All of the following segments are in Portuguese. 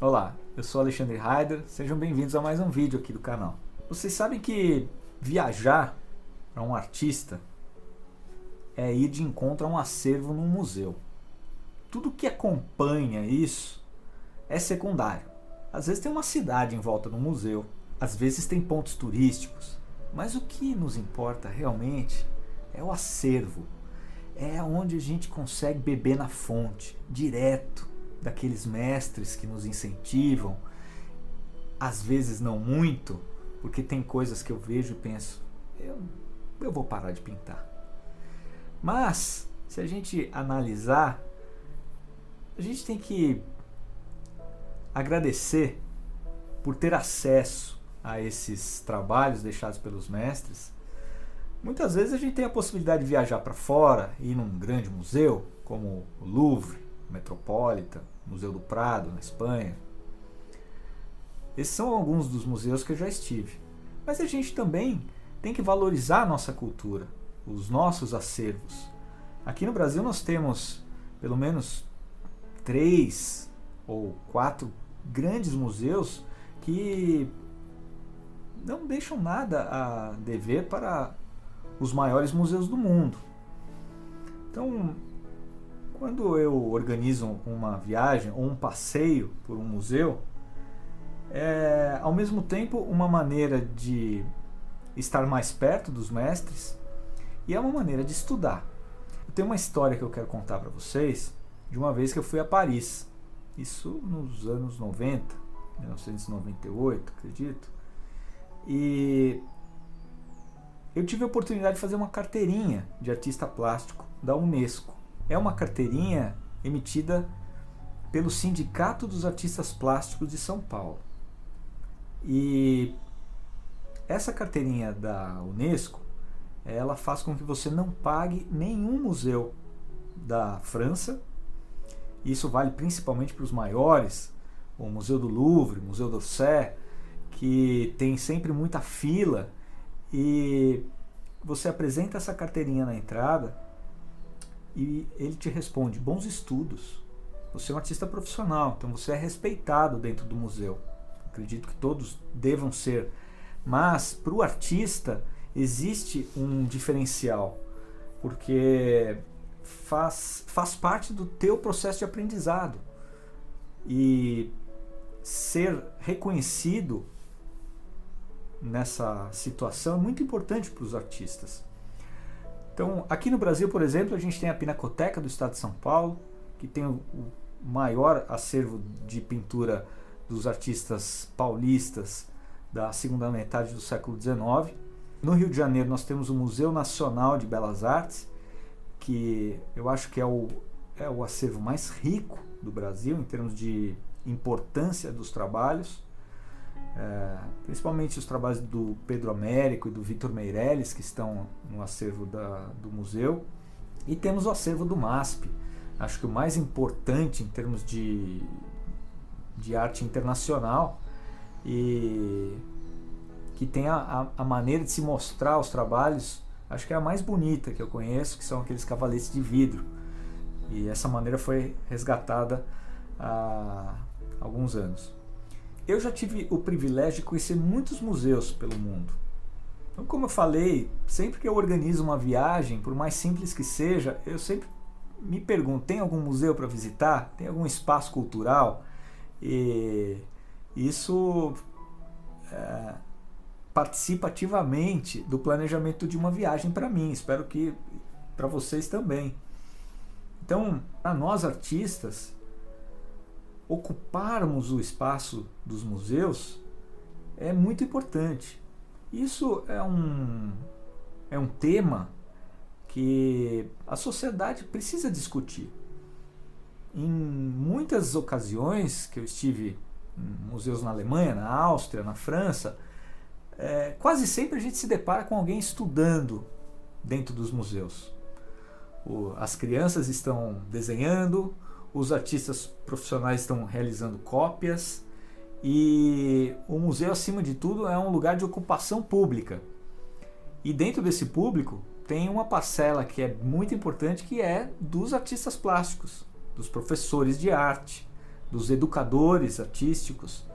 Olá, eu sou Alexandre Heider, sejam bem-vindos a mais um vídeo aqui do canal. Vocês sabem que viajar para um artista é ir de encontro a um acervo num museu. Tudo que acompanha isso é secundário. Às vezes tem uma cidade em volta do museu, às vezes tem pontos turísticos, mas o que nos importa realmente é o acervo. É onde a gente consegue beber na fonte, direto daqueles mestres que nos incentivam, às vezes não muito, porque tem coisas que eu vejo e penso, eu vou parar de pintar. Mas, se a gente analisar, a gente tem que agradecer por ter acesso a esses trabalhos deixados pelos mestres. Muitas vezes a gente tem a possibilidade de viajar para fora, ir num grande museu, como o Louvre, o Metropolitan, o Museu do Prado, na Espanha. Esses são alguns dos museus que eu já estive. Mas a gente também tem que valorizar a nossa cultura, os nossos acervos. Aqui no Brasil nós temos pelo menos 3 ou 4 grandes museus que não deixam nada a dever para os maiores museus do mundo. Então, quando eu organizo uma viagem ou um passeio por um museu, é ao mesmo tempo uma maneira de estar mais perto dos mestres e é uma maneira de estudar. Eu tenho uma história que eu quero contar para vocês de uma vez que eu fui a Paris, isso nos anos 90, 1998, acredito, e eu tive a oportunidade de fazer uma carteirinha de artista plástico da Unesco. É uma carteirinha emitida pelo Sindicato dos Artistas Plásticos de São Paulo. E essa carteirinha da Unesco, ela faz com que você não pague nenhum museu da França. Isso vale principalmente para os maiores, o Museu do Louvre, o Museu d'Orsay, que tem sempre muita fila, e você apresenta essa carteirinha na entrada e ele te responde: bons estudos, você é um artista profissional, então você é respeitado dentro do museu. Acredito que todos devam ser, mas para o artista existe um diferencial, porque faz parte do teu processo de aprendizado, e ser reconhecido nessa situação é muito importante para os artistas. Então, aqui no Brasil, por exemplo, a gente tem a Pinacoteca do Estado de São Paulo, que tem o maior acervo de pintura dos artistas paulistas da segunda metade do século XIX. No Rio de Janeiro nós temos o Museu Nacional de Belas Artes, que eu acho que é o acervo mais rico do Brasil em termos de importância dos trabalhos. Principalmente os trabalhos do Pedro Américo e do Victor Meirelles, que estão no acervo do museu. E temos o acervo do MASP, acho que o mais importante em termos de arte internacional, e que tem a maneira de se mostrar os trabalhos, acho que é a mais bonita que eu conheço, que são aqueles cavaletes de vidro. E essa maneira foi resgatada há alguns anos. Eu já tive o privilégio de conhecer muitos museus pelo mundo. Então, como eu falei, sempre que eu organizo uma viagem, por mais simples que seja, eu sempre me pergunto: tem algum museu para visitar? Tem algum espaço cultural? E isso participa ativamente do planejamento de uma viagem para mim. Espero que para vocês também. Então, para nós artistas, ocuparmos o espaço dos museus é muito importante. Isso é um tema que a sociedade precisa discutir. Em muitas ocasiões que eu estive em museus na Alemanha, na Áustria, na França, quase sempre a gente se depara com alguém estudando dentro dos museus. As crianças estão desenhando, os artistas profissionais estão realizando cópias, e o museu, acima de tudo, é um lugar de ocupação pública. E dentro desse público tem uma parcela que é muito importante, que é dos artistas plásticos, dos professores de arte, dos educadores artísticos.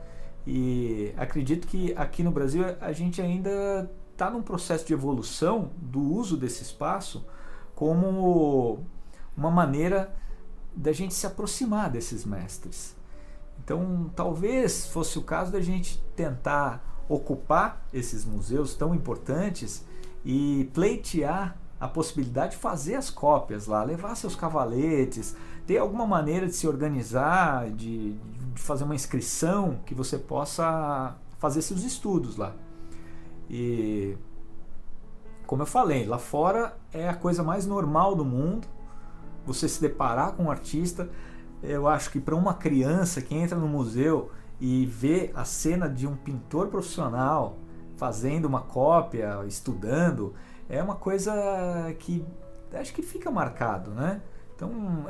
E acredito que aqui no Brasil a gente ainda está num processo de evolução do uso desse espaço como uma maneira da gente se aproximar desses mestres. Então, talvez fosse o caso da gente tentar ocupar esses museus tão importantes e pleitear a possibilidade de fazer as cópias lá, levar seus cavaletes, ter alguma maneira de se organizar, de fazer uma inscrição que você possa fazer seus estudos lá. E, como eu falei, lá fora é a coisa mais normal do mundo, você se deparar com um artista. Eu acho que para uma criança que entra no museu e vê a cena de um pintor profissional fazendo uma cópia, estudando, é uma coisa que acho que fica marcado, né? Então,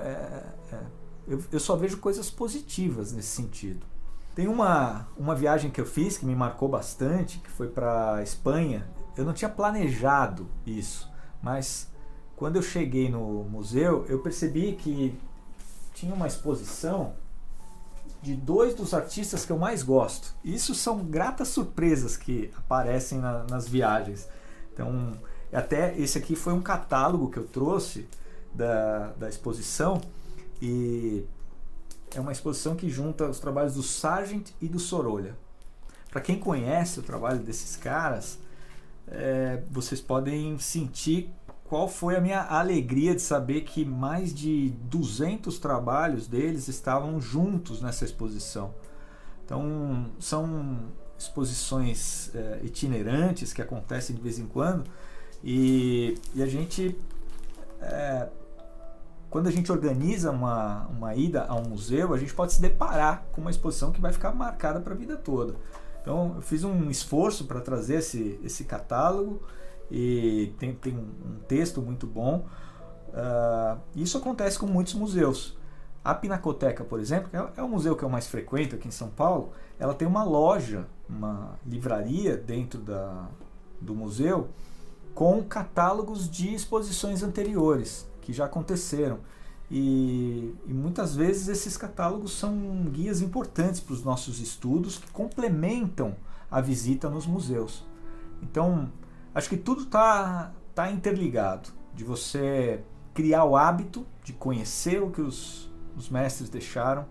eu só vejo coisas positivas nesse sentido. Tem uma viagem que eu fiz que me marcou bastante, que foi para a Espanha. Eu não tinha planejado isso, mas quando eu cheguei no museu, eu percebi que tinha uma exposição de 2 dos artistas que eu mais gosto. Isso são gratas surpresas que aparecem nas viagens. Então, até esse aqui foi um catálogo que eu trouxe da exposição, e é uma exposição que junta os trabalhos do Sargent e do Sorolla. Para quem conhece o trabalho desses caras, vocês podem sentir qual foi a minha alegria de saber que mais de 200 trabalhos deles estavam juntos nessa exposição. Então, são exposições itinerantes que acontecem de vez em quando, e a gente, quando a gente organiza uma ida a um museu, a gente pode se deparar com uma exposição que vai ficar marcada para a vida toda. Então, eu fiz um esforço para trazer esse catálogo, e tem um texto muito bom. Isso acontece com muitos museus. A Pinacoteca, por exemplo, é o museu que eu mais frequento aqui em São Paulo. Ela tem uma loja, uma livraria dentro do museu, com catálogos de exposições anteriores que já aconteceram. E muitas vezes esses catálogos são guias importantes para os nossos estudos, que complementam a visita nos museus. Então, acho que tudo está interligado, de você criar o hábito de conhecer o que os mestres deixaram,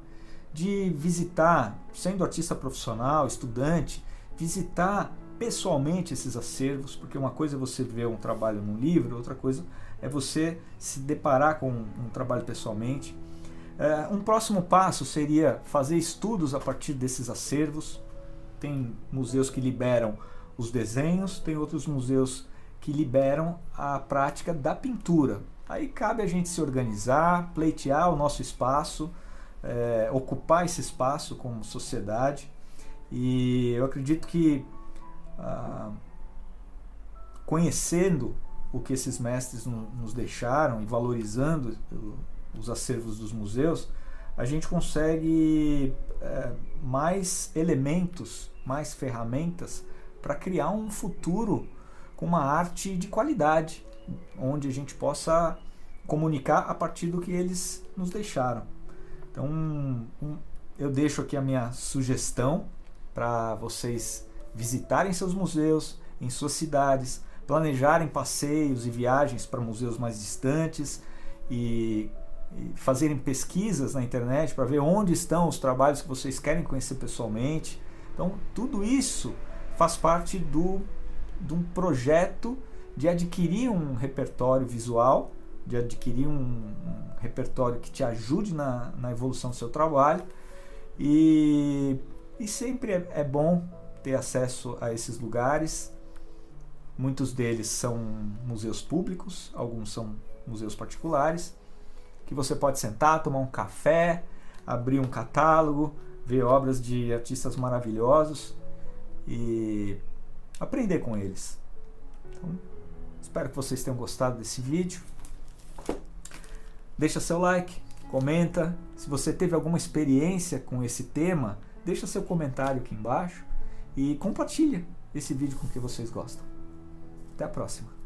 de visitar, sendo artista profissional, estudante, visitar pessoalmente esses acervos, porque uma coisa é você ver um trabalho num livro, outra coisa é você se deparar com um trabalho pessoalmente. Um próximo passo seria fazer estudos a partir desses acervos. Tem museus que liberam os desenhos, tem outros museus que liberam a prática da pintura. Aí cabe a gente se organizar, pleitear o nosso espaço, ocupar esse espaço como sociedade. E eu acredito que conhecendo o que esses mestres nos deixaram e valorizando os acervos dos museus, a gente consegue mais elementos, mais ferramentas para criar um futuro com uma arte de qualidade, onde a gente possa comunicar a partir do que eles nos deixaram. Então, eu deixo aqui a minha sugestão para vocês visitarem seus museus em suas cidades, planejarem passeios e viagens para museus mais distantes e fazerem pesquisas na internet para ver onde estão os trabalhos que vocês querem conhecer pessoalmente. Então, tudo isso faz parte de um projeto de adquirir um repertório visual, de adquirir um repertório que te ajude na evolução do seu trabalho, e sempre é bom ter acesso a esses lugares. Muitos deles são museus públicos, alguns são museus particulares, que você pode sentar, tomar um café, abrir um catálogo, ver obras de artistas maravilhosos e aprender com eles. Então, espero que vocês tenham gostado desse vídeo. Deixa seu like, comenta. Se você teve alguma experiência com esse tema, deixa seu comentário aqui embaixo e compartilha esse vídeo com quem vocês gostam. Até a próxima.